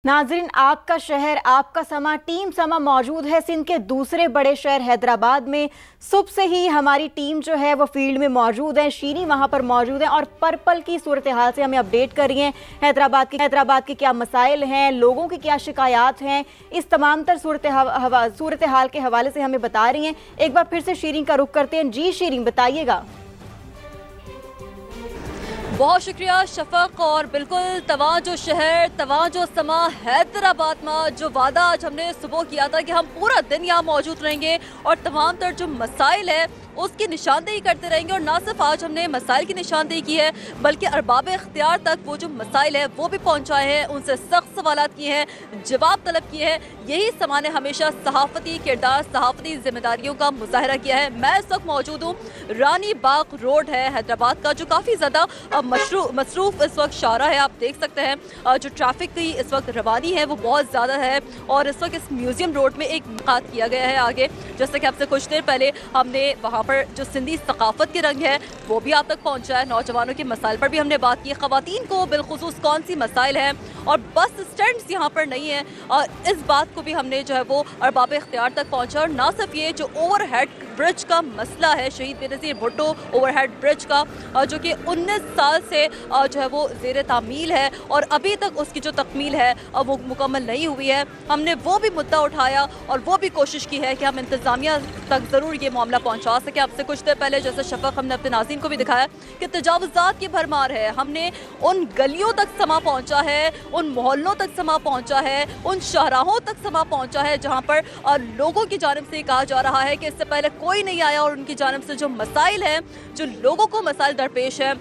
नाज़रीन, आपका शहर आपका समा टीम समा मौजूद है सिंध के दूसरे बड़े शहर हैदराबाद में। सुबह से ही हमारी टीम जो है वो फील्ड में मौजूद है, शीरी वहां पर मौजूद है और पर्पल की सूरत हाल से हमें अपडेट कर रही हैं। हैदराबाद के क्या मसाइल हैं, लोगों की क्या शिकायत हैं, इस तमाम तर सूरत हाल के हवाले से हमें बता रही हैं। एक बार फिर से शीरीन का रुख करते हैं। जी शीरीन, बताइएगा। बहुत शुक्रिया शफक। और बिल्कुल तवाजो शहर तवाजो समा हैदराबाद में जो वादा आज हमने सुबह किया था कि हम पूरा दिन यहाँ मौजूद रहेंगे और तमाम तर जो मसाइल है उसकी निशानदेही करते रहेंगे। और ना सिर्फ आज हमने मसाइल की निशानदेही की है बल्कि अरबाब इख्तियार तक वो जो मसाइल है वो भी पहुँचाए हैं, उनसे सख्त सवालात किए हैं, जवाब तलब किए हैं। यही समा ने हमेशा सहाफ़ती किरदार, सहाफ़ती जिम्मेदारियों का मुजाहरा किया है। मैं इस वक्त मौजूद हूँ रानी बाग रोड है हैदराबाद का, जो काफ़ी ज़्यादा मसरूफ़ इस वक्त शारा है। आप देख सकते हैं जो ट्रैफिक की इस वक्त रवानी है वो बहुत ज़्यादा है। और इस वक्त इस म्यूज़ियम रोड में एक इनकाद किया गया है आगे, जैसे कि आपसे कुछ देर पहले हमने वहाँ पर जो सिंधी सकाफत के रंग है वो भी आप तक पहुँचा है। नौजवानों के मसाइल पर भी हमने बात की, ख़वातीन को बिलखुसूस कौन सी मसाइल हैं, और बस स्टैंड्स यहाँ पर नहीं है। और इस बात को भी हमने जो है वो अरबाब इख्तियार तक पहुँचा। और ना सिर्फ ये जो ओवरहेड ब्रिज का मसला है, शहीद बेनज़ीर भुट्टो ओवरहेड ब्रिज का, जो कि 19 साल से जो है वो ज़ेर तामील है और अभी तक उसकी जो तकमील है वो मुकम्मल नहीं हुई है। हमने वो भी मुद्दा उठाया और वो भी कोशिश की है कि हम इंतज़ामिया तक ज़रूर ये मामला पहुँचा सकें। आपसे कुछ देर पहले जैसे शफक हमने अपने नाज़रीन को भी दिखाया कि तजावुज़ात की भरमार है। हमने उन गलियों तक समा पहुँचा है, उन मोहल्लों तक समा पहुँचा है, उन शाहराहों तक समा पहुँचा है जहाँ पर लोगों की जानिब से कहा जा रहा है कि इससे पहले कोई नहीं आया और उनकी जानिब से जो मसाइल हैं, जो लोगों को मसाइल दरपेश है,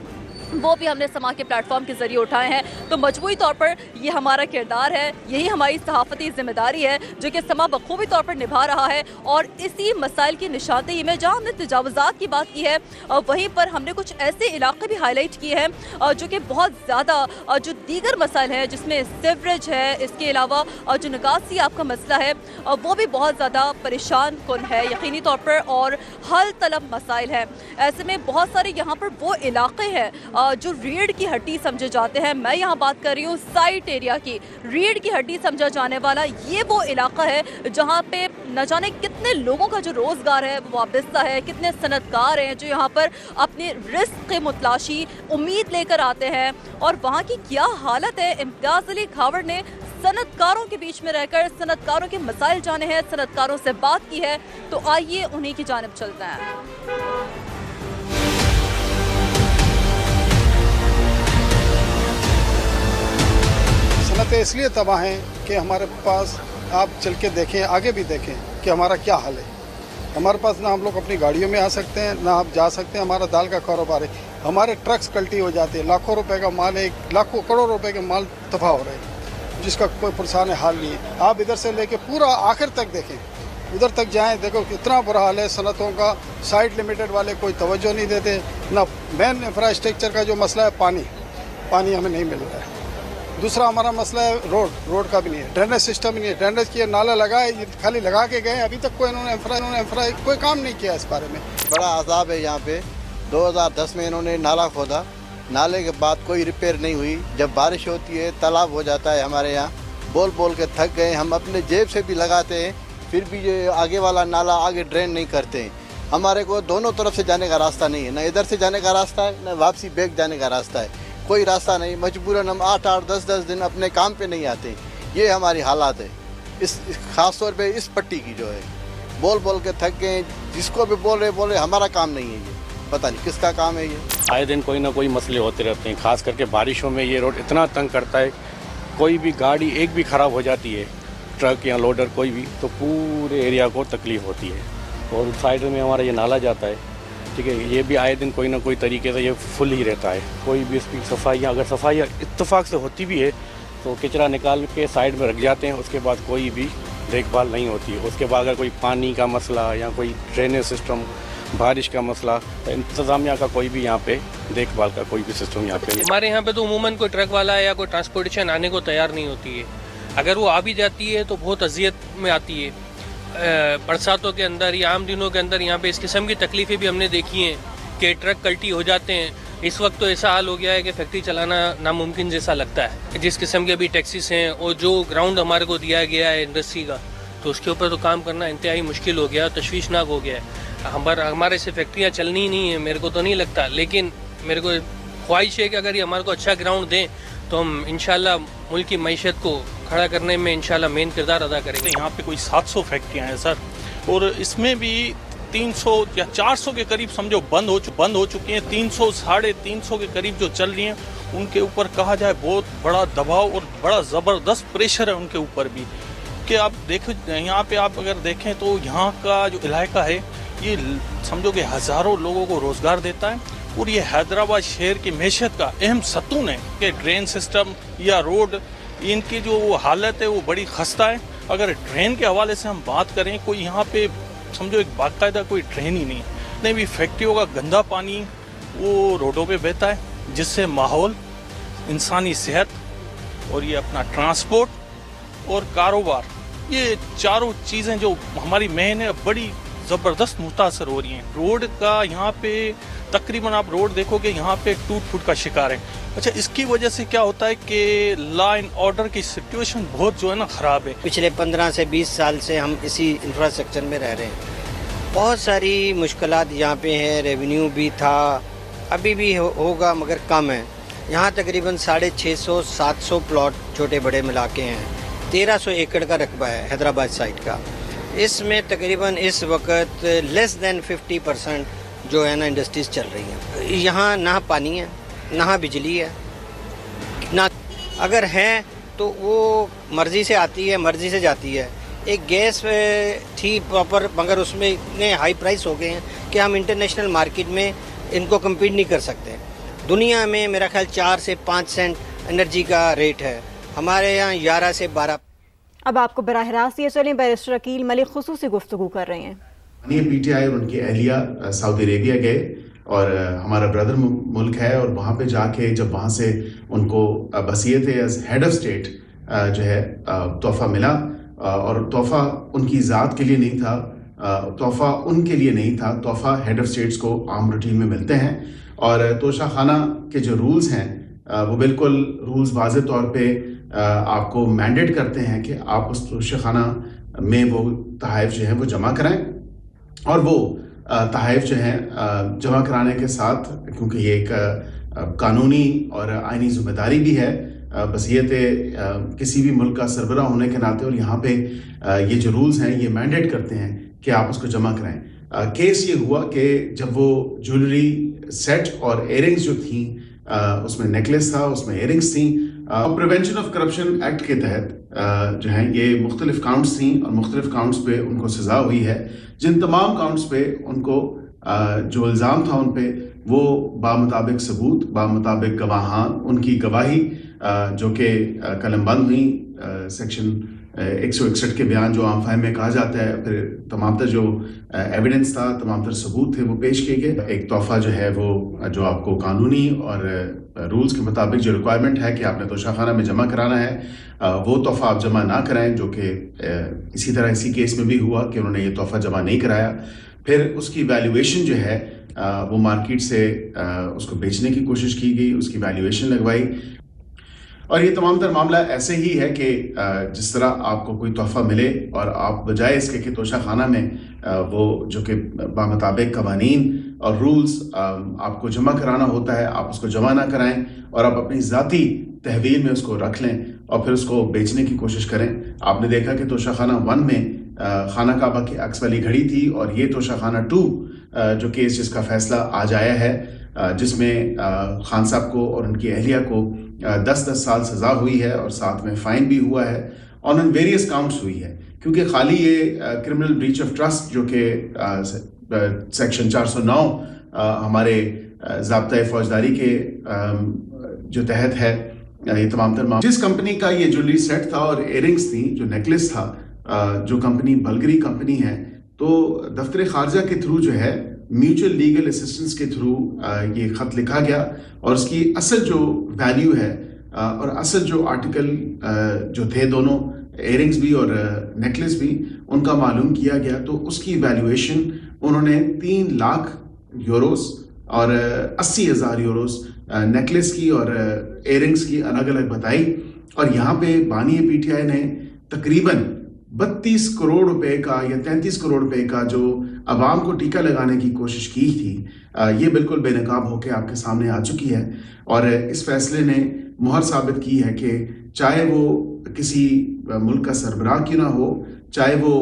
वो भी हमने समा के प्लेटफॉर्म के ज़रिए उठाए हैं। तो मजबूरी तौर पर ये हमारा किरदार है, यही हमारी सहाफ़ती ज़िम्मेदारी है जो कि समा बखूबी तौर पर निभा रहा है। और इसी मसाइल की निशानदेही में जहाँ हमने तजावुज़ात की बात की है, वहीं पर हमने कुछ ऐसे इलाके भी हाईलाइट किए हैं जो कि बहुत ज़्यादा जो दीगर मसाइल हैं, जिसमें सीवरेज है, इसके अलावा जो निकासी आपका मसला है वो भी बहुत ज़्यादा परेशान कुन है यकीनी तौर पर, और हल तलब मसाइल हैं। ऐसे में बहुत सारे यहाँ पर वो इलाके हैं जो रीढ़ की हड्डी समझे जाते हैं। मैं यहाँ बात कर रही हूँ साइट एरिया की। रीढ़ की हड्डी समझा जाने वाला ये वो इलाका है जहाँ पे न जाने कितने लोगों का जो रोज़गार है वो वाबस्ता है, कितने सनतकार हैं जो यहाँ पर अपने रिस्क के मुतलाशी उम्मीद लेकर आते हैं। और वहाँ की क्या हालत है, इम्तियाज़ अली खावर ने सनतकारों के बीच में रहकर सनतकारों के मसाइल जाने हैं, सनतकारों से बात की है। तो आइए उन्हीं की जानिब चलते हैं। सनतें इसलिए तबाह हैं कि हमारे पास आप चल के देखें, आगे भी देखें कि हमारा क्या हाल है। हमारे पास ना हम लोग अपनी गाड़ियों में आ सकते हैं, ना आप जा सकते हैं। हमारा दाल का कारोबार है, हमारे ट्रक्स कल्टी हो जाते हैं, लाखों रुपए का माल है, लाखों करोड़ रुपए के माल तबाह हो रहे हैं जिसका कोई पुरसान हाल नहीं है। आप इधर से लेके पूरा आखिर तक देखें, उधर तक जाएं, देखो कितना बुरा हाल है सनतों का। साइट लिमिटेड वाले कोई तवज्जो नहीं देते। ना मेन इंफ्रास्ट्रक्चर का जो मसला है पानी हमें नहीं मिल रहा है। दूसरा हमारा मसला है रोड का भी नहीं है, ड्रेनेज सिस्टम ही नहीं है। ड्रेनेज किया, नाला लगाए, खाली लगा के गए, अभी तक कोई इन्होंने कोई काम नहीं किया इस बारे में। बड़ा अजाब है यहाँ पे। 2010 में इन्होंने नाला खोदा, नाले के बाद कोई रिपेयर नहीं हुई। जब बारिश होती है तालाब हो जाता है हमारे यहाँ। बोल के थक गए, हम अपने जेब से भी लगाते हैं, फिर भी ये आगे वाला नाला आगे ड्रेन नहीं करते हैं। हमारे को दोनों तरफ से जाने का रास्ता नहीं है, न इधर से जाने का रास्ता है, न वापसी बैक जाने का रास्ता है, कोई रास्ता नहीं। मजबूरन हम 8-8, 10-10 दिन अपने काम पे नहीं आते। ये हमारी हालात है। इस ख़ास तौर पे इस पट्टी की जो है, बोल के थक गए। जिसको भी बोल रहे हमारा काम नहीं है, ये पता नहीं किसका काम है। ये आए दिन कोई ना कोई मसले होते रहते हैं, खास करके बारिशों में ये रोड इतना तंग करता है। कोई भी गाड़ी एक भी ख़राब हो जाती है, ट्रक या लोडर कोई भी, तो पूरे एरिया को तकलीफ़ होती है। और साइड में हमारा ये नाला जाता है, ठीक है, ये भी आए दिन कोई ना कोई तरीके से ये फुल ही रहता है। कोई भी इसकी सफाइयाँ, अगर सफाइयाँ इत्तेफाक से होती भी है तो कचरा निकाल के साइड में रख जाते हैं, उसके बाद कोई भी देखभाल नहीं होती है। उसके बाद अगर कोई पानी का मसला या कोई ड्रेनेज सिस्टम, बारिश का मसला, तो इंतज़ामिया का कोई भी यहाँ पे देखभाल का कोई भी सिस्टम यहाँ पे नहीं। हमारे यहाँ पे तो उमूमन कोई ट्रक वाला या कोई ट्रांसपोर्टेशन आने को तैयार नहीं होती है। अगर वो आ भी जाती है तो बहुत अजियत में आती है। बरसातों के अंदर या आम दिनों के अंदर यहाँ पे इस किस्म की तकलीफ़ें भी हमने देखी हैं कि ट्रक कल्टी हो जाते हैं इस वक्त तो ऐसा हाल हो गया है कि फैक्ट्री चलाना नामुमकिन जैसा लगता है। जिस किस्म के अभी टैक्सीज हैं और जो ग्राउंड हमारे को दिया गया है इंडस्ट्री का, तो उसके ऊपर तो काम करना इंतहाई मुश्किल हो गया, तशवीशनाक हो गया है। हमारे से फैक्ट्रियाँ चलनी ही नहीं है, मेरे को तो नहीं लगता, लेकिन मेरे को ख्वाहिश है कि अगर ये हमारे को अच्छा ग्राउंड दें तो हम इंशाल्लाह मुल्क की मईशत को खड़ा करने में इंशाल्लाह मेन किरदार अदा करेंगे। यहाँ पे कोई 700 फैक्ट्रियाँ हैं सर, और इसमें भी 300 या 400 के करीब समझो बंद हो चुकी हैं। 300 साढ़े 300 के करीब जो चल रही हैं, उनके ऊपर कहा जाए बहुत बड़ा दबाव और बड़ा ज़बरदस्त प्रेशर है उनके ऊपर भी। कि आप देखो यहाँ पे आप अगर देखें तो यहाँ का जो इलाका है ये समझो कि हज़ारों लोगों को रोज़गार देता है, और ये हैदराबाद शहर की मैशत का अहम सतून है कि ड्रेन सिस्टम या रोड, इनकी जो हालत है वो बड़ी खस्ता है। अगर ड्रेन के हवाले से हम बात करें, कोई यहाँ पे समझो एक बाकायदा कोई ड्रेन ही नहीं है, नहीं भी फैक्ट्रियों का गंदा पानी वो रोडों पे बहता है, जिससे माहौल, इंसानी सेहत और ये अपना ट्रांसपोर्ट और कारोबार, ये चारों चीज़ें जो हमारी मेन है बड़ी ज़बरदस्त मुतासर हो रही हैं। रोड का यहाँ पे तकरीबन आप रोड देखोगे यहाँ पे टूट फूट का शिकार है। अच्छा, इसकी वजह से क्या होता है कि लॉ एंड ऑर्डर की सिचुएशन बहुत जो है ना ख़राब है। पिछले 15 से 20 साल से हम इसी इंफ्रास्ट्रक्चर में रह रहे हैं। बहुत सारी मुश्किलात यहाँ पे हैं, रेवेन्यू भी था, अभी भी होगा मगर कम है। यहाँ तकरीबन 650-700 प्लॉट छोटे बड़े मिला के हैं। 1300 एकड़ का रकबा है हैदराबाद साइड का। इसमें तकरीबन इस वक्त लेस दैन 50% जो है ना इंडस्ट्रीज चल रही हैं। यहाँ ना पानी है, ना बिजली है, ना अगर है तो वो मर्ज़ी से आती है, मर्ज़ी से जाती है। एक गैस थी प्रॉपर, मगर उसमें इतने हाई प्राइस हो गए हैं कि हम इंटरनेशनल मार्केट में इनको कम्पीट नहीं कर सकते। दुनिया में मेरा ख्याल 4 से 5 सेंट एनर्जी का रेट है, हमारे यहाँ 11 से 12। अब आपको बराह रास्त ये चलें, बैरिस्टर अकील मलिक खुसूसी गुफ्तगू कर रहे हैं। PTI और उनकी अहलिया सऊदी अरेबिया गए, और हमारा ब्रदर मुल्क है, और वहाँ पे जाके जब वहाँ से उनको वसीयत एज हेड ऑफ स्टेट जो है तोहफ़ा मिला, और तोहफ़ा उनकी ज़ात के लिए नहीं था, तोहफ़ा उनके लिए नहीं था, तोहफ़ा हेड ऑफ स्टेट्स को आम रूटीन में मिलते हैं। और तोशा खाना के जो रूल्स हैं वो बिल्कुल रूल्स वाज़ेह तौर पे आपको मैंडेट करते हैं कि आप उस तोशा खाना में वो तहाइफ जो है वो जमा कराएं, और वो तहाइफ जो हैं जमा कराने के साथ, क्योंकि ये एक कानूनी और आइनी ज़िम्मेदारी भी है वसीयत किसी भी मुल्क का सरबराह होने के नाते, और यहाँ पे ये जो रूल्स हैं ये मैंडेट करते हैं कि आप उसको जमा कराएं। केस ये हुआ कि जब वो ज्वेलरी सेट और इयरिंग्स जो थी, उसमें नेकलेस था, उसमें इयरिंग्स थी, प्रिवेंशन ऑफ करप्शन एक्ट के तहत जो है ये मुख्तलिफ काउंट्स थी, और मुख्तलिफ काउंट्स पे उनको सज़ा हुई है। जिन तमाम काउंट्स पे उनको जो इल्ज़ाम था उन पे, वो बामुताबिक सबूत, बामुताबिक गवाहान, उनकी गवाही जो कि कलमबंद हुई, सेक्शन 161 के बयान जो आम फाहिम में कहा जाता है, फिर तमाम तर जो एविडेंस था, तमाम तर सबूत थे वो पेश किए गए। एक तोहफ़ा जो है वो जो आपको कानूनी और रूल्स के मुताबिक जो रिक्वायरमेंट है कि आपने तोशाखाना में जमा कराना है, वो तोहफ़ा आप जमा ना कराएं, जो कि इसी तरह इसी केस में भी हुआ कि उन्होंने ये तोहफ़ा जमा नहीं कराया। फिर उसकी वैल्यूएशन जो है वो मार्केट से उसको बेचने की कोशिश की गई, उसकी वैल्यूएशन लगवाई, और ये तमाम तर मामला ऐसे ही है कि जिस तरह आपको कोई तोहफ़ा मिले और आप बजाय इसके कि तोशा खाना में वो जो कि बामुताबिक कवानीन और रूल्स आपको जमा कराना होता है, आप उसको जमा ना कराएं और आप अपनी ज़ाती तहवील में उसको रख लें और फिर उसको बेचने की कोशिश करें। आपने देखा कि तोशा खाना 1 में खाना काबा की अक्स वाली घड़ी थी, और ये तोशा खाना 2 जो केस जिसका फैसला आज आया है, जिसमें खान साहब को और उनकी अहलिया को 10-10 साल सज़ा हुई है, और साथ में फ़ाइन भी हुआ है, ऑन एन वेरियस काउंट्स हुई है। क्योंकि खाली ये क्रिमिनल ब्रीच ऑफ ट्रस्ट जो कि सेक्शन 409 हमारे ज़ाब्ता फौजदारी के जो तहत है, ये तमाम तर जिस कंपनी का ये ज्वेलरी सेट था और इयरिंग्स थी, जो नेकलेस था, जो कंपनी बल्गरी कंपनी है, तो दफ्तर खारजा के थ्रू जो है म्यूचुअल लीगल असिस्टेंस के थ्रू ये ख़त लिखा गया, और उसकी असल जो वैल्यू है और असल जो आर्टिकल जो थे, दोनों इयरिंग्स भी और नेकलेस भी, उनका मालूम किया गया। तो उसकी वैल्यूएशन उन्होंने 3 लाख यूरोस اور 80,000 یوروز نیکلس کی اور ایئرنگس کی الگ الگ بتائی. اور یہاں پہ بانی پی ٹی آئی نے تقریباً 32 کروڑ روپے کا یا 33 کروڑ روپے کا جو عوام کو ٹیکہ لگانے کی کوشش کی تھی یہ بالکل بے نقاب ہو کے آپ کے سامنے آ چکی ہے. اور اس فیصلے نے مہر ثابت کی ہے کہ چاہے وہ کسی ملک کا سربراہ کیوں نہ ہو, چاہے وہ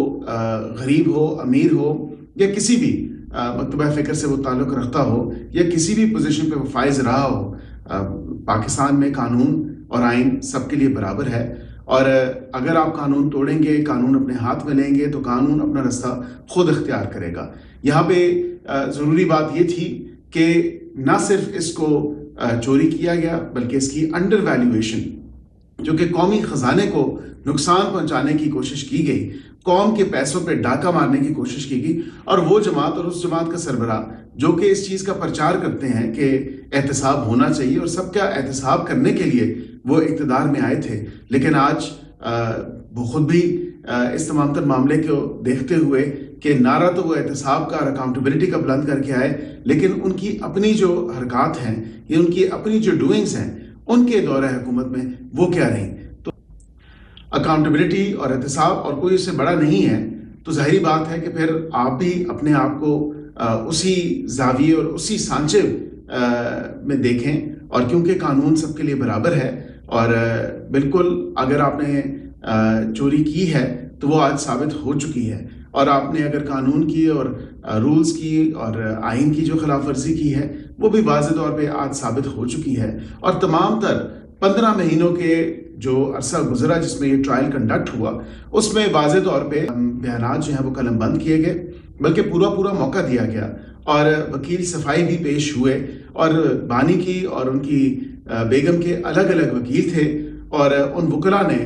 غریب ہو, امیر ہو, یا کسی بھی مکتبہ فکر سے وہ تعلق رکھتا ہو, یا کسی بھی پوزیشن پہ وہ فائز رہا ہو, پاکستان میں قانون اور آئین سب کے لیے برابر ہے. اور اگر آپ قانون توڑیں گے, قانون اپنے ہاتھ میں لیں گے, تو قانون اپنا رستہ خود اختیار کرے گا. یہاں پہ ضروری بات یہ تھی کہ نہ صرف اس کو چوری کیا گیا بلکہ اس کی انڈر ویلیویشن جو کہ قومی خزانے کو نقصان پہنچانے کی کوشش کی گئی, قوم کے پیسوں پہ ڈاکہ مارنے کی کوشش کی گئی. اور وہ جماعت اور اس جماعت کا سربراہ جو کہ اس چیز کا پرچار کرتے ہیں کہ احتساب ہونا چاہیے اور سب کا احتساب کرنے کے لیے وہ اقتدار میں آئے تھے, لیکن آج وہ خود بھی اس تمام تر معاملے کو دیکھتے ہوئے کہ نعرہ تو وہ احتساب کا اور اکاؤنٹیبلٹی کا بلند کر کے آئے, لیکن ان کی اپنی جو حرکات ہیں یا ان کی اپنی جو ڈوئنگز ہیں ان کے دور حکومت میں وہ کیا رہیں. تو اکاؤنٹیبلٹی اور احتساب اور کوئی اس سے بڑا نہیں ہے, تو ظاہری بات ہے کہ پھر آپ بھی اپنے آپ کو اسی زاویے اور اسی سانچے میں دیکھیں. اور کیونکہ قانون سب کے لیے برابر ہے, اور بالکل اگر آپ نے چوری کی ہے تو وہ آج ثابت ہو چکی ہے, اور آپ نے اگر قانون کی اور رولز کی اور آئین کی جو خلاف ورزی کی ہے وہ بھی واضح طور پہ آج ثابت ہو چکی ہے. اور تمام تر 15 مہینوں کے جو عرصہ گزرا جس میں یہ ٹرائل کنڈکٹ ہوا, اس میں واضح طور پہ بیانات جو ہیں وہ قلم بند کیے گئے, بلکہ پورا موقع دیا گیا, اور وکیل صفائی بھی پیش ہوئے, اور بانی کی اور ان کی بیگم کے الگ الگ وکیل تھے, اور ان وکلاء نے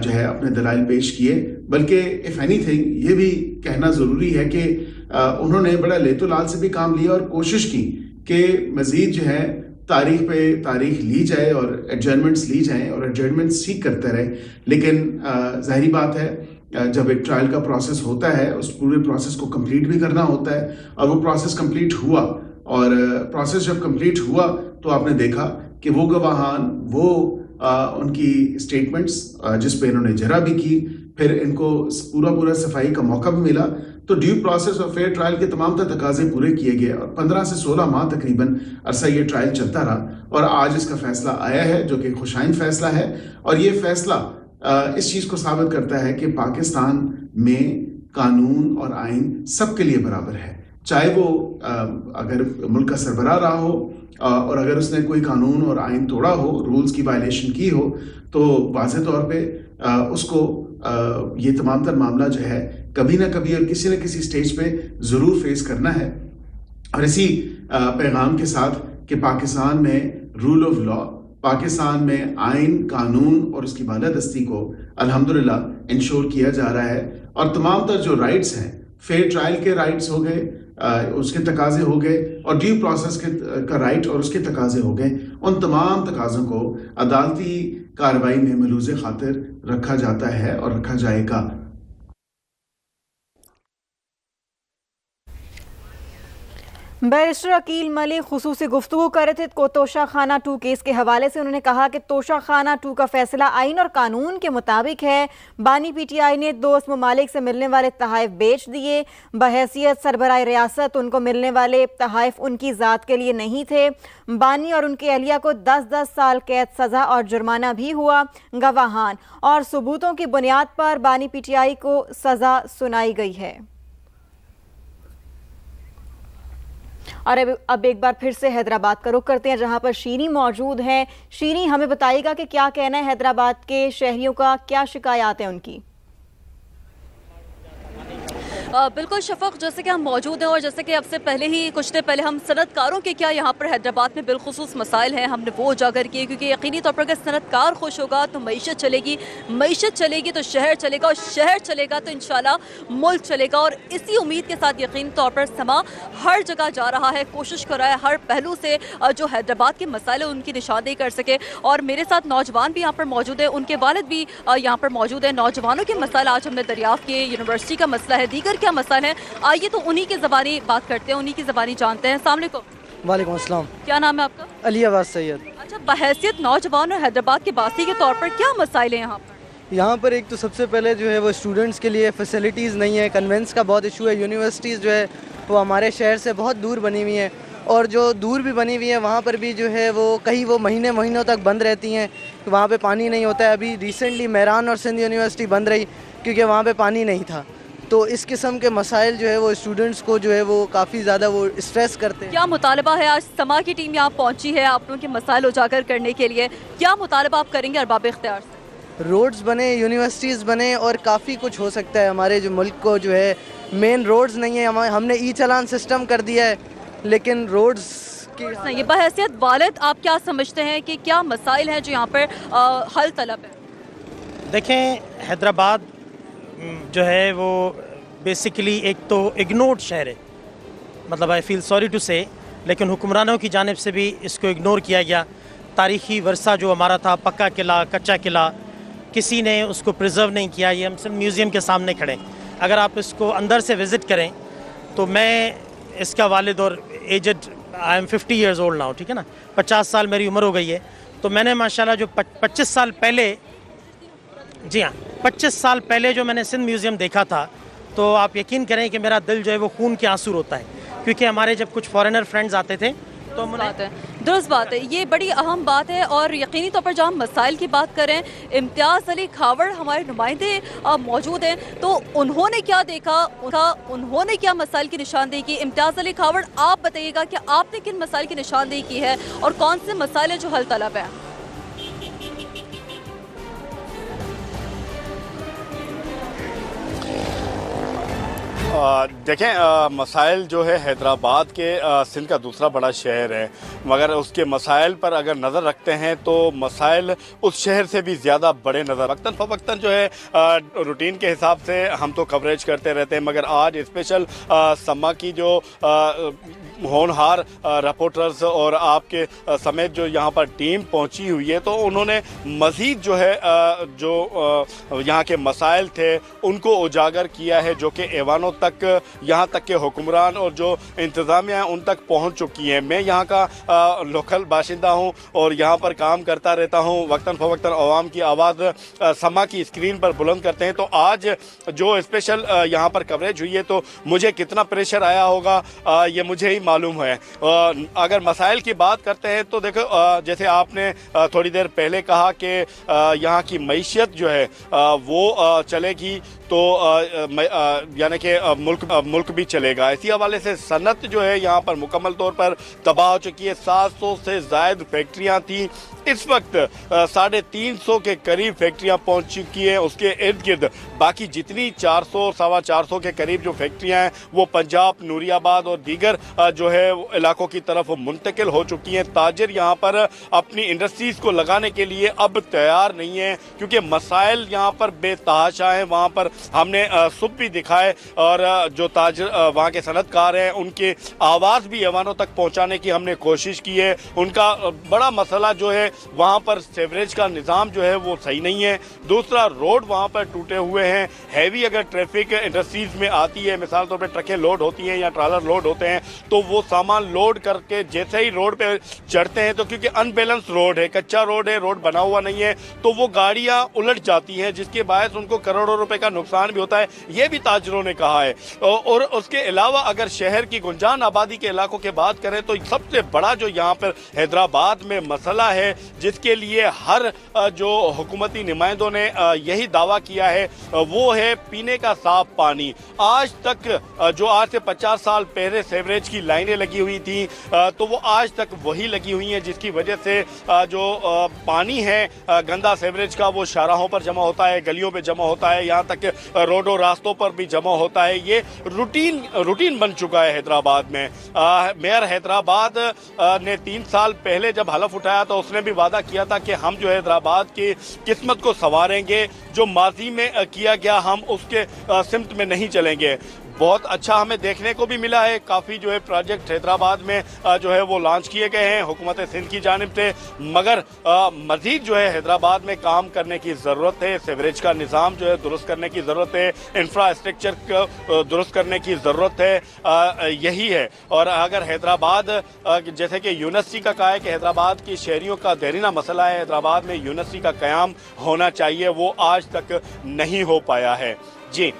جو ہے اپنے دلائل پیش کیے. بلکہ اف اینی تھنگ یہ بھی کہنا ضروری ہے کہ انہوں نے بڑا لیت و لال سے بھی کام لیا اور کوشش کی کہ مزید جو ہے تاریخ پہ تاریخ لی جائے اور ایڈجرنمنٹس لی جائیں اور ایڈجرنمنٹس سیکھ کرتے رہے. لیکن ظاہری بات ہے جب ایک ٹرائل کا پروسیس ہوتا ہے اس پورے پروسیس کو کمپلیٹ بھی کرنا ہوتا ہے, اور وہ پروسیس کمپلیٹ ہوا, اور پروسیس جب کمپلیٹ ہوا تو آپ نے دیکھا کہ وہ گواہان, وہ ان کی اسٹیٹمنٹس جس پہ انہوں نے جرح بھی کی, پھر ان کو پورا صفائی کا موقع بھی ملا, تو ڈیو پروسیس اور فیئر ٹرائل کے تمام تر تقاضے پورے کیے گئے, اور 15 سے 16 ماہ تقریباً عرصہ یہ ٹرائل چلتا رہا, اور آج اس کا فیصلہ آیا ہے جو کہ خوشائن فیصلہ ہے. اور یہ فیصلہ اس چیز کو ثابت کرتا ہے کہ پاکستان میں قانون اور آئین سب کے لیے برابر ہے, چاہے وہ اگر ملک کا سربراہ رہا ہو, اور اگر اس نے کوئی قانون اور آئین توڑا ہو, رولز کی وائلیشن کی ہو, تو واضح طور پہ اس کو یہ تمام تر معاملہ جو ہے کبھی نہ کبھی اور کسی نہ کسی سٹیج پہ ضرور فیس کرنا ہے. اور اسی پیغام کے ساتھ کہ پاکستان میں رول آف لا, پاکستان میں آئین, قانون اور اس کی بالادستی کو الحمدللہ انشور کیا جا رہا ہے, اور تمام تر جو رائٹس ہیں, فیئر ٹرائل کے رائٹس ہو گئے, اس کے تقاضے ہو گئے, اور ڈیو پروسیس کا رائٹ اور اس کے تقاضے ہو گئے, ان تمام تقاضوں کو عدالتی کارروائی میں ملوز خاطر رکھا جاتا ہے اور رکھا جائے گا. بیرسٹر عقیل ملک خصوصی گفتگو کر رہے تھے توشہ خانہ 2 کیس کے حوالے سے. انہوں نے کہا کہ توشہ خانہ 2 کا فیصلہ آئین اور قانون کے مطابق ہے. بانی پی ٹی آئی نے دوست ممالک سے ملنے والے تحائف بیچ دیے. بحیثیت سربراہ ریاست ان کو ملنے والے تحائف ان کی ذات کے لیے نہیں تھے. بانی اور ان کی اہلیہ کو 10 سال قید سزا اور جرمانہ بھی ہوا. گواہان اور ثبوتوں کی بنیاد پر بانی پی ٹی آئی کو سزا سنائی گئی ہے. اور اب ایک بار پھر سے حیدرآباد کا رخ کرتے ہیں جہاں پر شیریں موجود ہیں. شیریں, ہمیں بتائیے گا کہ کیا کہنا ہے حیدرآباد کے شہریوں کا, کیا شکایات ہیں ان کی؟ بالکل شفق, جیسے کہ ہم موجود ہیں اور جیسے کہ اب سے پہلے ہی کچھ دیر پہلے ہم صنعت کاروں کے کیا یہاں پر حیدرآباد میں بالخصوص مسائل ہیں ہم نے وہ اجاگر کیے, کیونکہ یقینی طور پر اگر صنعت کار خوش ہوگا تو معیشت چلے گی, معیشت چلے گی تو شہر چلے گا, اور شہر چلے گا تو انشاءاللہ ملک چلے گا. اور اسی امید کے ساتھ یقینی طور پر سما ہر جگہ جا رہا ہے, کوشش کر رہا ہے ہر پہلو سے جو حیدرآباد کے مسائل ہیں ان کی نشاندہی کر سکے. اور میرے ساتھ نوجوان بھی یہاں پر موجود ہیں, ان کے والد بھی یہاں پر موجود ہیں. نوجوانوں کے مسائل آج ہم نے دریافت کیے, یونیورسٹی کا مسئلہ ہے, دیگر کیا مسائل ہیں, آئیے تو انہی کی زبانی بات کرتے ہیں, انہی کی زبانی جانتے ہیں. السلام علیکم. वालेकुम अस्सलाम। क्या नाम है आपका? अली आवाज़ सैयद। अच्छा, बहैसियत नौजवान और हैदराबाद के बासी के तौर पर क्या मसाइल हैं यहाँ पर? यहाँ पर एक तो सबसे पहले जो है वो स्टूडेंट्स के लिए फैसिलिटीज़ नहीं है, कन्वेंस का बहुत इशू है। यूनिवर्सिटीज़ जो है वो हमारे शहर से बहुत दूर बनी हुई हैं, और जो दूर भी बनी हुई है वहाँ पर भी जो है वो कहीं वो महीनों तक बंद रहती हैं, वहाँ पे पानी नहीं होता है। अभी रिसेंटली मेहरान और सिंध यूनिवर्सिटी बंद रही क्योंकि वहाँ पे पानी नहीं था। तो इस किस्म के मसाइल जो है वो स्टूडेंट्स को जो है वो काफ़ी ज़्यादा वो स्ट्रेस करते हैं। क्या मुतालबा है? आज समा की टीम यहाँ पहुँची है आप लोगों के मसाइल उजागर करने के लिए, क्या मुतालबा आप करेंगे अरबाब इख्तियार से? रोड्स बने, यूनिवर्सिटीज़ बने, और काफ़ी कुछ हो सकता है। हमारे जो मुल्क को जो है मेन रोड्स नहीं है, हमने ई चालान सिस्टम कर दिया है, लेकिन रोड्स की ये बहैसियत वालिद आप क्या समझते हैं कि क्या मसाइल हैं जो यहाँ पर हल तलब है? देखें, हैदराबाद जो है वो बेसिकली एक तो इग्नोर्ड शहर है, मतलब आई फील सॉरी टू से, लेकिन हुक्मरानों की जानिब से भी इसको इग्नोर किया गया। तारीख़ी वर्सा जो हमारा था, पक्का किला, कच्चा किला, किसी ने उसको प्रिजर्व नहीं किया। ये हम सिर्फ म्यूज़ियम के सामने खड़े। अगर आप इसको अंदर से विज़िट करें तो मैं इसका वालिद और aged, I am 50 years old now, ठीक है ना, 50 साल मेरी उम्र हो गई है। तो मैंने माशाल्लाह जो 25 साल पहले, जी हाँ, 25 साल पहले जो मैंने सिंध म्यूज़ियम देखा था, तो आप यकीन करें कि मेरा दिल जो है वो खून के आंसू रोता है, क्योंकि हमारे जब कुछ फॉरेनर फ्रेंड्स आते थे तो दुरुस्त बात है, ये बड़ी अहम बात है। और यकीनी तौर पर जब हम मसाइल की बात करें, इम्तियाज़ अली खावड़ हमारे नुमाइंदे मौजूद हैं, तो उन्होंने क्या देखा, उन्होंने क्या मसाइल की निशानदेही की। इम्तियाज़ अली खावड़, आप बताइएगा कि आपने किन मसाइल की निशानदेही की है और कौन से मसाइल हैं जो हल तलब है? देखें, मसाइल जो है हैदराबाद के सिंध का दूसरा बड़ा शहर है, मगर उसके मसाइल पर अगर नज़र रखते हैं तो मसाइल उस शहर से भी ज़्यादा बड़े नज़र वक्तन फ़वक्तन जो है रूटीन के हिसाब से हम तो कवरेज करते रहते हैं, मगर आज स्पेशल समा की जो होनहार रिपोर्टर्स और आपके समेत जो यहाँ पर टीम पहुँची हुई है, तो उन्होंने मज़ीद जो है जो यहाँ के मसाइल थे उनको उजागर किया है, जो कि ऐवानों तक, यहाँ तक के हुक्मरान और जो इंतज़ामिया उन तक पहुँच चुकी हैं। मैं यहाँ का लोकल बाशिंदा हूँ और यहाँ पर काम करता रहता हूँ, वक्तन फ़वक्तन अवाम की आवाज़ समा की स्क्रीन पर बुलंद करते हैं। तो आज जो स्पेशल यहाँ पर कवरेज हुई है तो मुझे कितना प्रेशर आया होगा ये मुझे ही मालूम है। अगर मसाइल की बात करते हैं तो देखो, जैसे आपने थोड़ी देर पहले कहा कि यहाँ की मईशत जो है वो चलेगी, तो यानी कि मुल्क भी चलेगा। इसी हवाले से सनत जो है यहाँ पर मुकम्मल तौर पर तबाह हो चुकी है। 700 से ज़ायद फैक्ट्रियाँ थी, इस वक्त 350 के करीब फैक्ट्रियाँ पहुँच चुकी हैं। उसके इर्द गिर्द बाकी जितनी 400 सवा 400 के करीब जो फैक्ट्रियाँ हैं वो पंजाब, नूरियाबाद और दीगर जो है इलाकों की तरफ मुंतकिल हो चुकी हैं। ताजिर यहाँ पर अपनी इंडस्ट्रीज़ को लगाने के लिए अब तैयार नहीं है, क्योंकि मसाइल यहाँ पर बेतहाशा हैं। वहाँ पर हमने सुबह भी दिखाए और जो ताजिर वहाँ के सनतकार हैं उनकी आवाज़ भी ऐवानों तक पहुँचाने की हमने कोशिश की है। उनका बड़ा मसला जो है वहाँ पर सीवरेज का निज़ाम जो है वो सही नहीं है। दूसरा, रोड वहाँ पर टूटे हुए हैं। हैवी अगर ट्रैफिक इंडस्ट्रीज़ में आती है, मिसाल तौर पर ट्रकें लोड होती हैं या ट्रालर लोड होते हैं, तो वो सामान लोड करके जैसे ही रोड पे चढ़ते हैं, तो क्योंकि अनबैलेंस रोड है, कच्चा रोड है, रोड बना हुआ नहीं है, तो वो गाड़ियाँ उलट जाती हैं, जिसके बायस उनको करोड़ों रुपए का नुकसान भी होता है। ये भी ताजरों ने कहा है। और उसके अलावा अगर शहर की गुंजान आबादी के इलाकों की बात करें तो सबसे बड़ा जो यहाँ पर हैदराबाद में मसला है, जिसके लिए हर जो हुकूमती नुमाइंदों ने यही दावा किया है, वो है पीने का साफ पानी। आज तक जो आज से 50 साल पहले सीवरेज की लाइनें लगी हुई थी, तो वो आज तक वही लगी हुई हैं, जिसकी वजह से जो पानी है गंदा सीवरेज का वो शाहराहों पर जमा होता है, गलियों पे जमा होता है, यहाँ तक रोडों रास्तों पर भी जमा होता है। ये रूटीन बन चुका है हैदराबाद में। मेयर हैदराबाद ने 3 साल पहले जब हलफ उठाया तो उसने भी वादा किया था कि हम जो हैदराबाद की किस्मत को संवारेंगे, जो माजी में किया गया हम उसके सिमत में नहीं चलेंगे। बहुत अच्छा हमें देखने को भी मिला है। काफ़ी जो है प्रोजेक्ट हैदराबाद में जो है वो लॉन्च किए गए हैं हुकूमत सिंध की जानिब से, मगर मज़ीद जो है हैदराबाद में काम करने की ज़रूरत है। सीवरेज का निज़ाम जो है दुरुस्त करने की ज़रूरत है, इंफ्रास्ट्रक्चर को दुरुस्त करने की ज़रूरत है, यही है। और अगर हैदराबाद जैसे कि यूनिवर्सिटी का कहा है कि हैदराबाद की शहरियों का देरीना मसला है, हैदराबाद में यूनिवर्सिटी का क़याम होना चाहिए, वो आज तक नहीं हो पाया है। जी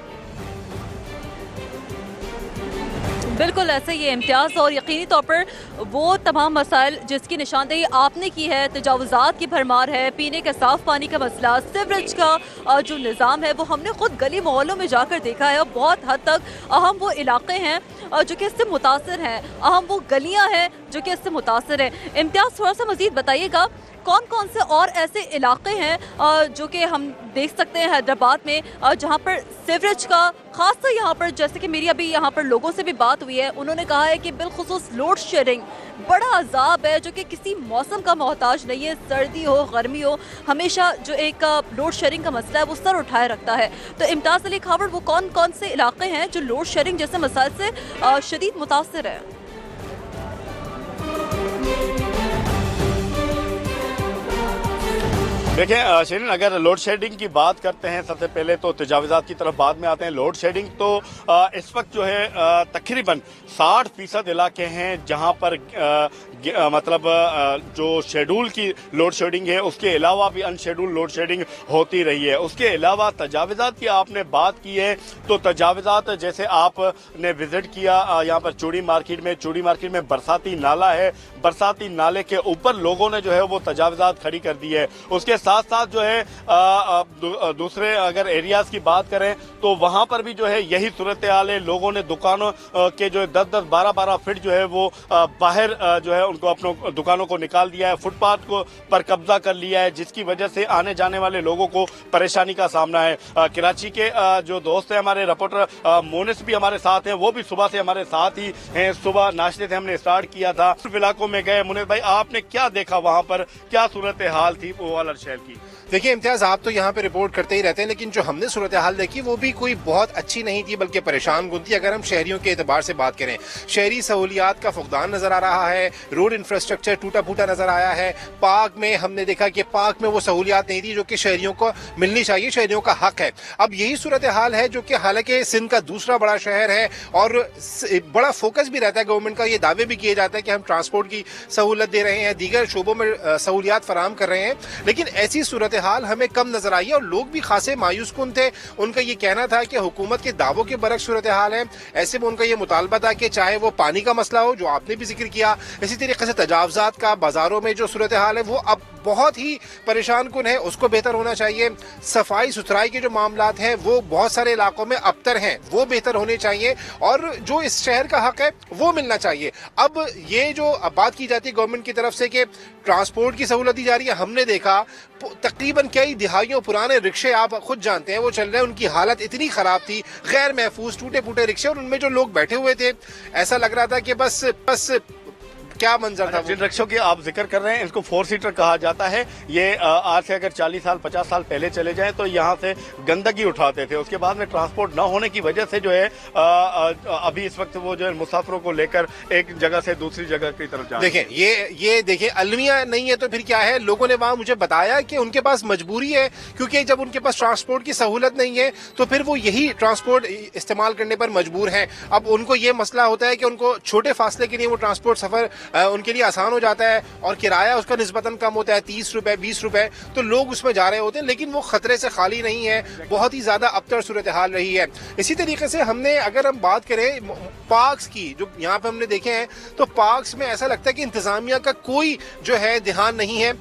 बिल्कुल ऐसे ये इम्तियाज़, और यकीनी तौर पर वो तमाम मसाइल जिसकी निशानदेही आपने की है, तजावुज़ात की भरमार है, पीने के साफ़ पानी का मसला, सीवरेज का जो निज़ाम है वो हमने ख़ुद गली मोहल्लों में जाकर देखा है। और बहुत हद तक अहम वो इलाके हैं जो कि इससे मुतासर हैं, अहम वो गलियाँ हैं जो कि इससे मुतासर हैं। इम्तियाज़, थोड़ा सा मज़ीद बताइएगा कौन कौन से और ऐसे इलाके हैं जो कि हम देख सकते हैं हैदराबाद में जहाँ पर सीवरेज का खासकर यहाँ पर, जैसे कि मेरी अभी यहाँ पर लोगों से भी बात हुई है, उन्होंने कहा है कि बिलखुसूस लोड शेयरिंग बड़ा अजाब है जो कि किसी मौसम का मोहताज नहीं है, सर्दी हो गर्मी हो, हमेशा जो एक लोड शेयरिंग का मसला है वो सर उठाए रखता है। तो इम्तियाज़ अली खावड़, वो कौन कौन से इलाके हैं जो लोड शेयरिंग जैसे मसाइल से शदीद मुतासर है? देखें शरीन, अगर लोड शेडिंग की बात करते हैं सबसे पहले तो तजावुज़ात की तरफ बाद में आते हैं। लोड शेडिंग तो इस वक्त जो है तकरीबन 60% इलाके हैं जहां पर मतलब जो शेड्यूल की लोड शेडिंग है उसके अलावा भी अनशेड्यूल लोड शेडिंग होती रही है। उसके अलावा तजावुज़ात की आपने बात की है तो तजावुज़ात जैसे आपने विजिट किया यहाँ पर चूड़ी मार्केट में बरसाती नाला है, बरसाती नाले के ऊपर लोगों ने जो है वो तजावुज़ात खड़ी कर दी है। उसके साथ साथ जो है दूसरे अगर एरियाज की बात करें तो वहां पर भी जो है यही सूरत हाल है। लोगों ने दुकानों के जो 10-10, 12-12 फीट जो है वो बाहर जो है उनको अपनों दुकानों को निकाल दिया है, फुटपाथ को पर कब्जा कर लिया है, जिसकी वजह से आने जाने वाले लोगों को परेशानी का सामना है। कराची के जो दोस्त हैं हमारे रिपोर्टर मोनिस भी हमारे साथ हैं, वो भी सुबह से हमारे साथ ही हैं। सुबह नाश्ते से हमने स्टार्ट किया था, इलाकों में गए। मोनिस भाई, आपने क्या देखा वहां पर, क्या सूरत हाल थी वो वाला शहर की? देखिए इम्तियाज़, आप तो यहाँ पे रिपोर्ट करते ही रहते हैं, लेकिन जो हमने सूरत हाल देखी वो भी कोई बहुत अच्छी नहीं थी, बल्कि परेशान कुन थी। अगर हम शहरियों के एतबार से बात करें, शहरी सहूलियात का फुकदान नज़र आ रहा है, रोड इंफ्रास्ट्रक्चर टूटा फूटा नज़र आया है। पार्क में हमने देखा कि पार्क में वो सहूलियात नहीं थी जो कि शहरियों को मिलनी चाहिए, शहरियों का हक है। अब यही सूरत हाल है जो कि हालांकि सिंध का दूसरा बड़ा शहर है और बड़ा फोकस भी रहता है गवर्नमेंट का, ये दावे भी किए जाते हैं कि हम ट्रांसपोर्ट की सहूलत दे रहे हैं, दीगर शोबों में सहूलियात फराहम कर रहे हैं, लेकिन ऐसी सूरत हाल हमें कम नजर आई है। और लोग भी खासे मायूस कुन थे। उनका ये कहना था कि हुकूमत के दावों के बरक्स सूरत हाल है। ऐसे में उनका ये मुतालबा था कि चाहे वो पानी का मसला हो जो आपने भी जिक्र किया, इसी तरीके से तजावुज़ात का बाजारों में जो सूरत हाल है वो अब बहुत ही परेशान कुन है, उसको बेहतर होना चाहिए। सफाई सुथराई के जो मामलात हैं वो बहुत सारे इलाकों में अबतर हैं, वो बेहतर होने चाहिए और जो इस शहर का हक है वो मिलना चाहिए। अब ये जो बात की जाती है गवर्नमेंट की तरफ से कि ट्रांसपोर्ट की सहूलत दी जा रही है, हमने देखा तकरीबन कई दिहाइयों पुराने रिक्शे, आप खुद जानते हैं वो चल रहे हैं, उनकी हालत इतनी खराब थी, गैर महफूज टूटे फूटे रिक्शे, और उनमें जो लोग बैठे हुए थे ऐसा लग रहा था कि बस क्या मंजर था। जिन रिक्शों की आप जिक्र कर रहे हैं इसको 4 सीटर कहा जाता है। ये आज से अगर 40 साल 50 साल पहले चले जाएं तो यहाँ से गंदगी उठाते थे, उसके बाद में ट्रांसपोर्ट न होने की वजह से जो है अभी इस वक्त वो जो है मुसाफिरों को लेकर एक जगह से दूसरी जगह की तरफ जाते हैं। देखें ये देखें, अलमिया नहीं है तो फिर क्या है। लोगों ने वहां मुझे बताया कि उनके पास मजबूरी है, क्योंकि जब उनके पास ट्रांसपोर्ट की सहूलत नहीं है तो फिर वो यही ट्रांसपोर्ट इस्तेमाल करने पर मजबूर हैं। अब उनको ये मसला होता है कि उनको छोटे फासले के लिए वो ट्रांसपोर्ट सफर उनके लिए आसान हो जाता है और किराया उसका निस्बतन कम होता है, 30 रुपए 20 रुपए, तो लोग उसमें जा रहे होते हैं, लेकिन वो खतरे से खाली नहीं है। बहुत ही ज्यादा अबतर सूरत हाल रही है। इसी तरीके से हमने अगर हम बात करें पार्क्स की, जो यहाँ पे हमने देखे हैं, तो पार्क्स में ऐसा लगता है कि इंतजामिया का कोई जो है ध्यान नहीं है,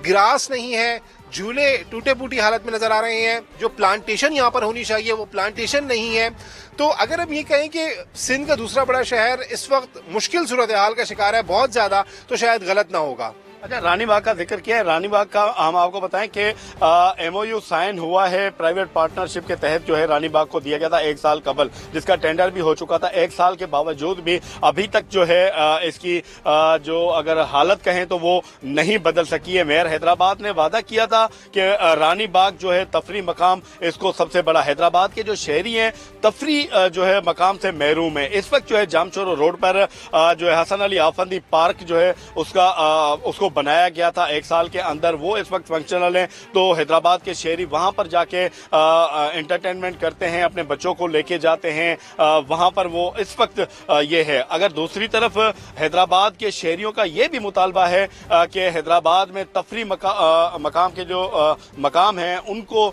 ग्रास नहीं है, झूले टूटे फूटी हालत में नजर आ रहे हैं, जो प्लांटेशन यहाँ पर होनी चाहिए वो प्लांटेशन नहीं है। तो अगर हम ये कहें कि सिंध का दूसरा बड़ा शहर इस वक्त मुश्किल सूरत हाल का शिकार है बहुत ज्यादा, तो शायद गलत ना होगा। अच्छा, रानी बाग का जिक्र किया है। रानी बाग का हम आपको बताएं कि MOU साइन हुआ है प्राइवेट पार्टनरशिप के तहत, जो है रानी बाग को दिया गया था 1 साल कबल, जिसका टेंडर भी हो चुका था। 1 साल के बावजूद भी अभी तक जो है इसकी जो अगर हालत कहें तो वो नहीं बदल सकी है। मेयर हैदराबाद ने वादा किया था कि रानी बाग जो है तफरी मकाम, इसको सबसे बड़ा हैदराबाद के जो शहरी हैं तफरी जो है मकाम से महरूम है। इस वक्त जो है जामचोरो रोड पर जो है हसन अली आफंदी पार्क जो है उसको बनाया गया था 1 साल के अंदर, वो इस वक्त फंक्शनल है। तो हैदराबाद के शहरी वहां पर जाके एंटरटेनमेंट करते हैं, अपने बच्चों को लेके जाते हैं वहां पर, वो इस वक्त ये है। अगर दूसरी तरफ हैदराबाद के शहरियों का ये भी मुतालबा है कि हैदराबाद में तफरी मकाम के जो मकाम हैं उनको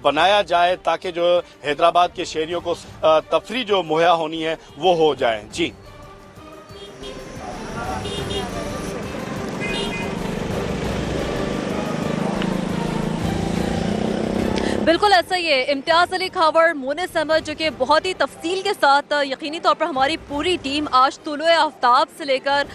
बनाया जाए, ताकि जो हैदराबाद के शहरियों को तफरी जो मुहैया होनी है वो हो जाए। जी बिल्कुल ऐसा ही है। इम्तियाज़ अली खावर, मोनिस अहमद, जो कि बहुत ही तफसील के साथ यकीनी तौर पर हमारी पूरी टीम आज तुलुए आफ्ताब से लेकर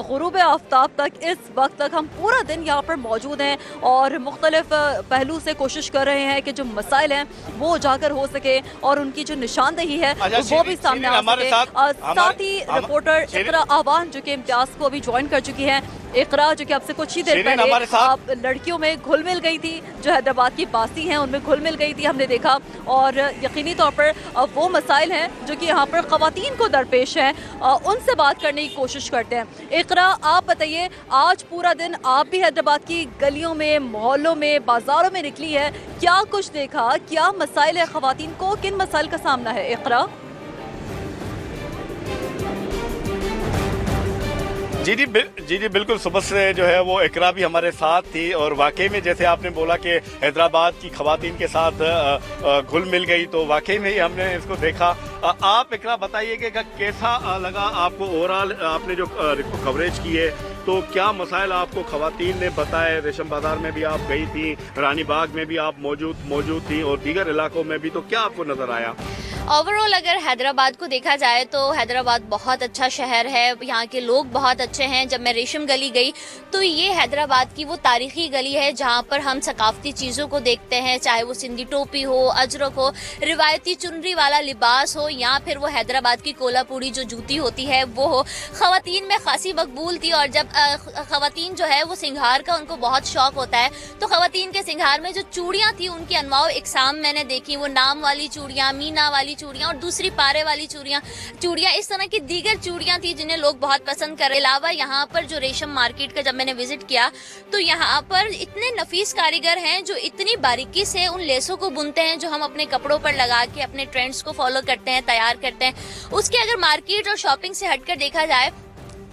गुरूब आफ्ताब तक इस वक्त तक हम पूरा दिन यहाँ पर मौजूद हैं और मुख्तलिफ पहलू से कोशिश कर रहे हैं कि जो मसाइल हैं वो उजागर हो सके और उनकी जो निशानदेही है वो भी सामने आ सके। साथ ही रिपोर्टर इकरा आवान जो कि इम्तियाज़ को अभी ज्वाइन कर चुकी है। इकरा जो कि अब से कुछ ही देर पहले आप लड़कियों में घुल मिल गई थी, जो हैदराबाद की बासी हैं उनमें घुल मिल गई थी, हमने देखा। और यकीनी तौर पर वो मसाइल हैं जो कि यहाँ पर ख़वातीन को दरपेश हैं, उनसे बात करने की कोशिश करते हैं। इकरा, आप बताइए, आज पूरा दिन आप भी हैदराबाद की गलियों में, मोहल्लों में, बाज़ारों में निकली है, क्या कुछ देखा, क्या मसाइल है ख़वातीन को, किन मसाइल का सामना है? इकरा। जी बिल्कुल, सुबह से जो है वो इकरा भी हमारे साथ थी और वाकई में जैसे आपने बोला कि हैदराबाद की खवातीन के साथ घुल मिल गई, तो वाकई में ही हमने इसको देखा। आप इकरा बताइए कि कैसा लगा आपको ओवरऑल, आपने जो कवरेज की है तो क्या मसाइल आपको खवातीन ने बताए? रेशम बाजार में भी आप गई थी, रानी बाग में भी आप मौजूद थी और दीगर इलाकों में भी, तो क्या आपको नजर आया? ओवरऑल अगर हैदराबाद को देखा जाए तो हैदराबाद बहुत अच्छा शहर है, यहाँ के लोग बहुत अच्छे हैं। जब मैं रेशम गली गई तो ये हैदराबाद की वो तारीखी गली है जहाँ पर हम सकाफती चीज़ों को देखते हैं, चाहे वो सिंधी टोपी हो, अजरक हो, रिवायती चुनरी वाला लिबास हो, या फिर वो हैदराबाद की कोलापूरी जो जूती होती है वो हो। ख़वातीन में खासी मकबूल थी और जब ख़वातीन जो है वो सिंगार का उनको बहुत शौक होता है, तो ख़वातीन के सिंगार में जो चूड़ियाँ थी उनकी अनवाओ इकसाम मैंने देखी। वो नाम वाली चूड़ियाँ, मीना वाली चूड़ियाँ और दूसरी पारे वाली चूड़ियाँ, इस तरह की दीगर चूड़ियाँ थी जिन्हें लोग बहुत पसंद कर रहे। अलावा यहाँ पर जो रेशम मार्केट का जब मैंने विजिट किया तो यहाँ पर इतने नफीस कारीगर हैं जो इतनी बारीकी से उन लेसों को बुनते हैं जो हम अपने कपड़ों पर लगा के अपने ट्रेंड्स को फॉलो करते हैं, तैयार करते हैं। उसके अगर मार्केट और शॉपिंग से हटकर देखा जाए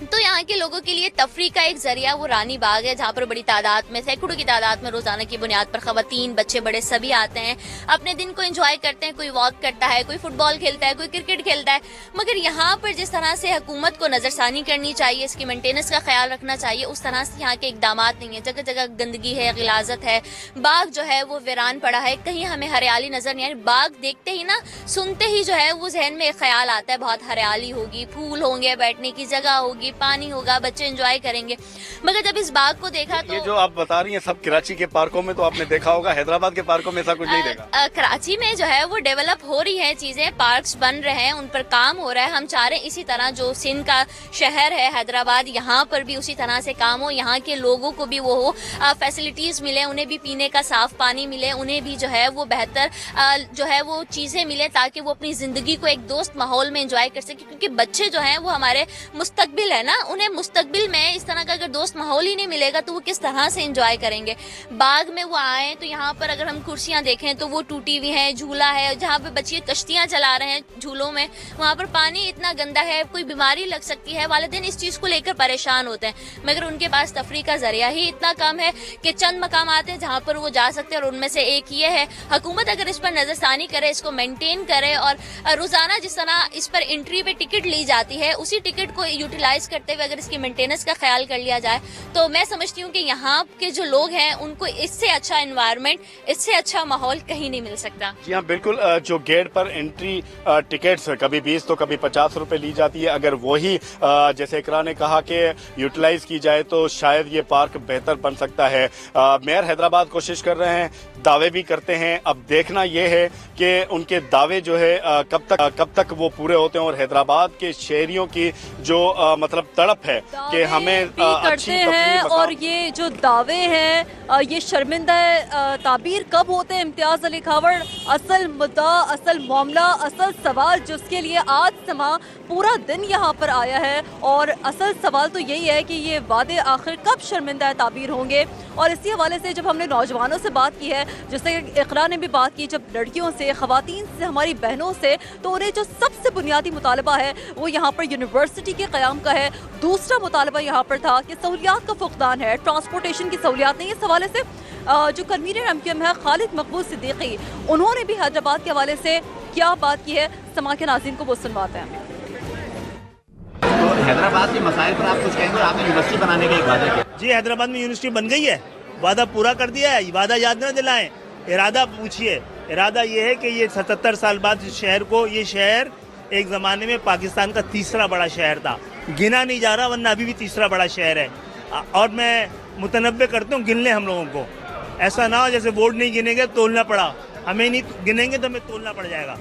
तो यहाँ के लोगों के लिए तफरी का एक जरिया वो रानी बाग है, जहाँ पर बड़ी तादाद में, सैकड़ों की तादाद में रोजाना की बुनियाद पर खवातीन, बच्चे बड़े सभी आते हैं, अपने दिन को एंजॉय करते हैं। कोई वॉक करता है, कोई फुटबॉल खेलता है, कोई क्रिकेट खेलता है। मगर यहाँ पर जिस तरह से हुकूमत को नजरसानी करनी चाहिए, इसकी मेंटेनेंस का ख्याल रखना चाहिए, उस तरह से यहाँ के इकदाम नहीं है। जगह जगह गंदगी है, गिलाजत है, बाग जो है वो वीरान पड़ा है, कहीं हमें हरियाली नजर नहीं आ रही। बाग देखते ही ना, सुनते ही जो है वो जहन में एक ख्याल आता है, बहुत हरियाली होगी, फूल होंगे, बैठने की जगह होगी, पानी होगा, बच्चे एंजॉय करेंगे। मगर जब इस बाग को देखा तो ये जो आप बता रही हैं सब कराची के पार्कों में तो आपने देखा होगा, हैदराबाद के पार्कों में ऐसा कुछ नहीं देखा? कराची में जो है वो डेवलप हो रही है चीजें, पार्क्स बन रहे हैं, उन पर काम हो रहा है। हम चाह रहे हैं इसी तरह जो सिंध का शहर है हैदराबाद, यहाँ पर भी उसी तरह से काम हो, यहाँ के लोगों को भी वो हो, फैसिलिटीज मिले, उन्हें भी पीने का साफ पानी मिले, उन्हें भी जो है वो बेहतर जो है वो चीजें मिले, ताकि वो अपनी जिंदगी को एक दोस्त माहौल में एंजॉय कर सके। क्योंकि बच्चे जो हैं वो हमारे मुस्तकबिल है ना, उन्हें मुस्तकबिल में इस तरह का अगर दोस्त माहौल ही नहीं मिलेगा तो वो किस तरह से एंजॉय करेंगे। बाग में वो आए तो यहाँ पर अगर हम कुर्सियाँ देखें तो वो टूटी हुई हैं, झूला है जहाँ पे बच्चे कश्तियाँ चला रहे हैं झूलों में, वहाँ पर पानी इतना गंदा है, कोई बीमारी लग सकती है। वालिदैन इस चीज़ को लेकर परेशान होते हैं, मगर उनके पास तफरी का जरिया ही इतना कम है कि चंद मकाम आते हैं जहाँ पर वो जा सकते हैं, और उनमें से एक ये है। हुकूमत अगर इस पर नजरसानी करे, इसको मेंटेन करे, और रोजाना जिस तरह इस पर एंट्री पे टिकट ली जाती है उसी टिकट को यूटिलाइज یوٹیلائز کرتے ہوئے اگر اس کی مینٹیننس کا خیال کر لیا جائے تو میں سمجھتی ہوں کہ یہاں کے جو لوگ ہیں ان کو اس سے اچھا انوائرمنٹ، اس سے اچھا ماحول کہیں نہیں مل سکتا. جی ہاں بالکل. جو گیٹ پر انٹری ٹکٹس کبھی 20 تو کبھی 50 روپے لی جاتی ہے، اگر وہی جیسے اقرا نے کہا کہ یوٹیلائز کی جائے تو شاید یہ پارک بہتر بن سکتا ہے. میئر حیدرآباد کوشش کر رہے ہیں، دعوے بھی کرتے ہیں. اب دیکھنا یہ ہے کہ ان کے دعوے جو ہے کب تک وہ پورے ہوتے ہیں، اور حیدرآباد کے شہریوں کی جو مطلب تڑپ ہے کہ ہمیں کرتے ہیں. اور یہ جو دعوے ہیں یہ شرمندہ تعبیر کب ہوتے ہیں امتیاز علی کھاوڑ؟ اصل مدعا، اصل معاملہ، اصل سوال جس کے لیے آج سما پورا دن یہاں پر آیا ہے، اور اصل سوال تو یہی ہے کہ یہ وعدے آخر کب شرمندہ تعبیر ہوں گے. اور اسی حوالے سے جب ہم نے نوجوانوں سے بات کی ہے، جس سے اقرا نے بھی بات کی، جب لڑکیوں سے، خواتین سے، ہماری بہنوں سے، تو انہیں جو سب سے بنیادی مطالبہ ہے وہ یہاں پر یونیورسٹی کے قیام کا ہے. دوسرا مطالبہ یہاں پر تھا کہ سہولیات کا فقدان ہے، ٹرانسپورٹیشن کی سہولیات نہیں. اس حوالے سے جو کنوینر MQM ہے خالد مقبول صدیقی، انہوں نے بھی حیدرآباد کے حوالے سے کیا بات کی ہے، سما کے ناظرین کو وہ سنواتے ہیں. تو حیدرآباد کے مسائل پر آپ کچھ کہیں گے؟ آپ نے یونیورسٹی بنانے کا ایک وعدہ کیا. جی حیدرآباد میں یونیورسٹی بن گئی ہے، وعدہ پورا کر دیا ہے. وعدہ یاد نہ دلائیں، ارادہ پوچھیے. ارادہ یہ ہے کہ یہ 77 سال بعد شہر کو، یہ شہر ایک زمانے میں پاکستان کا تیسرا بڑا شہر تھا، گنا نہیں جا رہا ورنہ ابھی بھی تیسرا بڑا شہر ہے. اور میں متنبع کرتا ہوں گن لیں ہم لوگوں کو، ایسا نہ ہو جیسے ووٹ نہیں گنے گے تولنا پڑا. ہمیں نہیں گنیں گے تو ہمیں تولنا پڑ جائے گا.